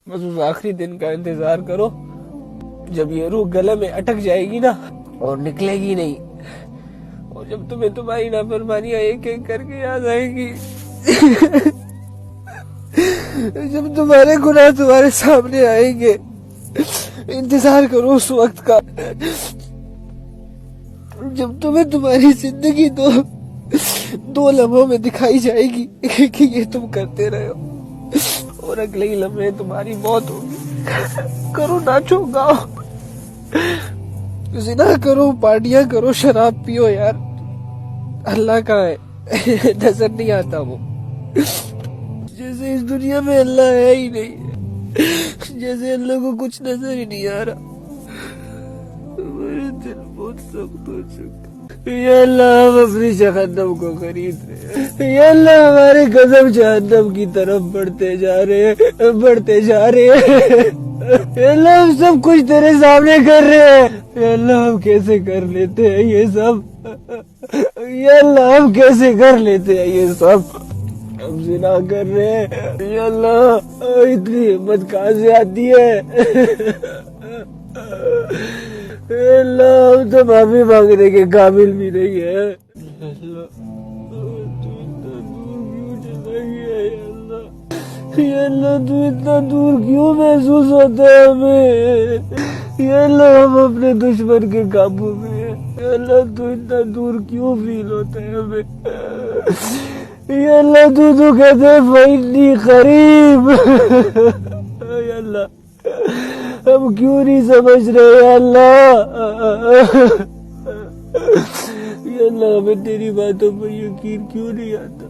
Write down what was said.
بس اس آخری دن کا انتظار کرو جب یہ روح گلے میں اٹک جائے گی نا اور نکلے گی نہیں، اور جب تمہیں تمہاری نافرمانیاں ایک ایک کر کے یاد آئے گی، جب تمہارے گناہ تمہارے سامنے آئیں گے، انتظار کرو اس وقت کا جب تمہیں تمہاری زندگی دو لمحوں میں دکھائی جائے گی کہ یہ تم کرتے رہے ہو، اور اگلے ہی لمحے تمہاری موت ہوگی۔ کرو، ناچو، گاؤ، زنا کرو، پارٹیاں کرو، شراب پیو، یار اللہ کہاں ہے؟ نظر نہیں آتا وہ، جیسے اس دنیا میں اللہ ہے ہی نہیں، جیسے اللہ کو کچھ نظر ہی نہیں آ رہا۔ میرے دل بہت سخت ہو چکا، یا اللہ ہم اپنی جہنم کو خرید رہے ہیں، یا اللہ ہمارے قدم جہنم کی طرف بڑھتے جا رہے ہیں، بڑھتے جا رہے ہیں، یا اللہ ہم سب کچھ تیرے سامنے کر رہے ہیں، یا اللہ ہم کیسے کر لیتے ہیں یہ سب، یا اللہ ہم کیسے کر لیتے ہیں یہ سب، ہم زنا کر رہے ہیں، یا اللہ اتنی ہمت کہاں سے آتی ہے، اے اللہ ہم تو معافی مانگنے کے قابل بھی نہیں ہے، اللہ تو اتنا دور کیوں چلا گیا، یا اللہ تو اتنا دور کیوں محسوس ہوتا ہے ہمیں، یا اللہ ہم اپنے دشمن کے قابو میں ہیں، یا اللہ تو اتنا دور کیوں فیل ہوتا ہے ہمیں، یا اللہ تو کہتے ہیں فَإِنِّي قریب، یا اللہ ہم کیوں نہیں سمجھ رہے، یا اللہ، یا اللہ ہمیں تیری باتوں پر یقین کیوں نہیں آتا،